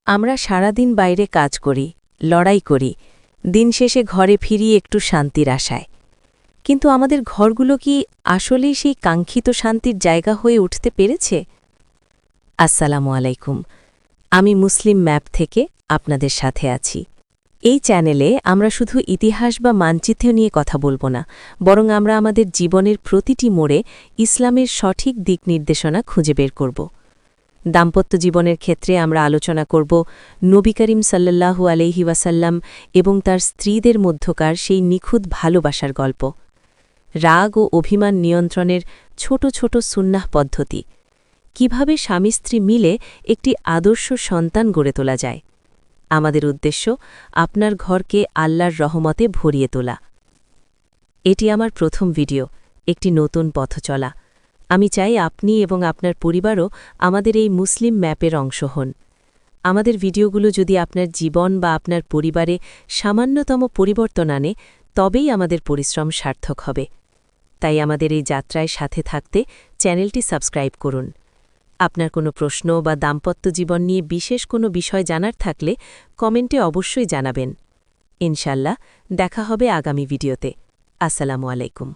আমরা সারাদিন বাইরে কাজ করি, লড়াই করি, দিন শেষে ঘরে ফিরি একটু শান্তির আশায়। কিন্তু আমাদের ঘরগুলো কি আসলেই সেই কাঙ্ক্ষিত শান্তির জায়গা হয়ে উঠতে পেরেছে? আসসালামু আলাইকুম। আমি মুসলিম ম্যাপ থেকে আপনাদের সাথে আছি। এই চ্যানেলে আমরা শুধু ইতিহাস বা মানচিত্র নিয়ে কথা বলবো না, বরং আমরা আমাদের জীবনের প্রতিটি মোড়ে ইসলামের সঠিক দিক নির্দেশনা খুঁজে বের করব। দাম্পত্য জীবনের ক্ষেত্রে আমরা আলোচনা করব নবী করিম সাল্লাল্লাহু আলাইহি ওয়াসাল্লাম এবং তার স্ত্রীদের মধ্যকার সেই নিখুঁত ভালোবাসার গল্প। রাগ ও অভিমান নিয়ন্ত্রণের ছোট ছোট সুন্নাহ পদ্ধতি, কিভাবে স্বামী স্ত্রী মিলে একটি আদর্শ সন্তান গড়ে তোলা যায়। আমাদের উদ্দেশ্য আপনার ঘরকে আল্লাহর রহমতে ভরিয়ে তোলা। এটি আমার প্রথম ভিডিও, একটি নতুন পথ চলা। আমি চাই আপনি এবং আপনার পরিবারও আমাদের এই মুসলিম ম্যাপের অংশ হন। আমাদের ভিডিওগুলো যদি আপনার জীবন বা আপনার পরিবারে সামান্যতম পরিবর্তন আনে, তবেই আমাদের পরিশ্রম সার্থক হবে। তাই আমাদের এই যাত্রায় সাথে থাকতে চ্যানেলটি সাবস্ক্রাইব করুন। আপনার কোনো প্রশ্ন বা দাম্পত্য জীবন নিয়ে বিশেষ কোনো বিষয় জানার থাকলে কমেন্টে অবশ্যই জানাবেন। ইনশাল্লাহ দেখা হবে আগামী ভিডিওতে। আসসালামু আলাইকুম।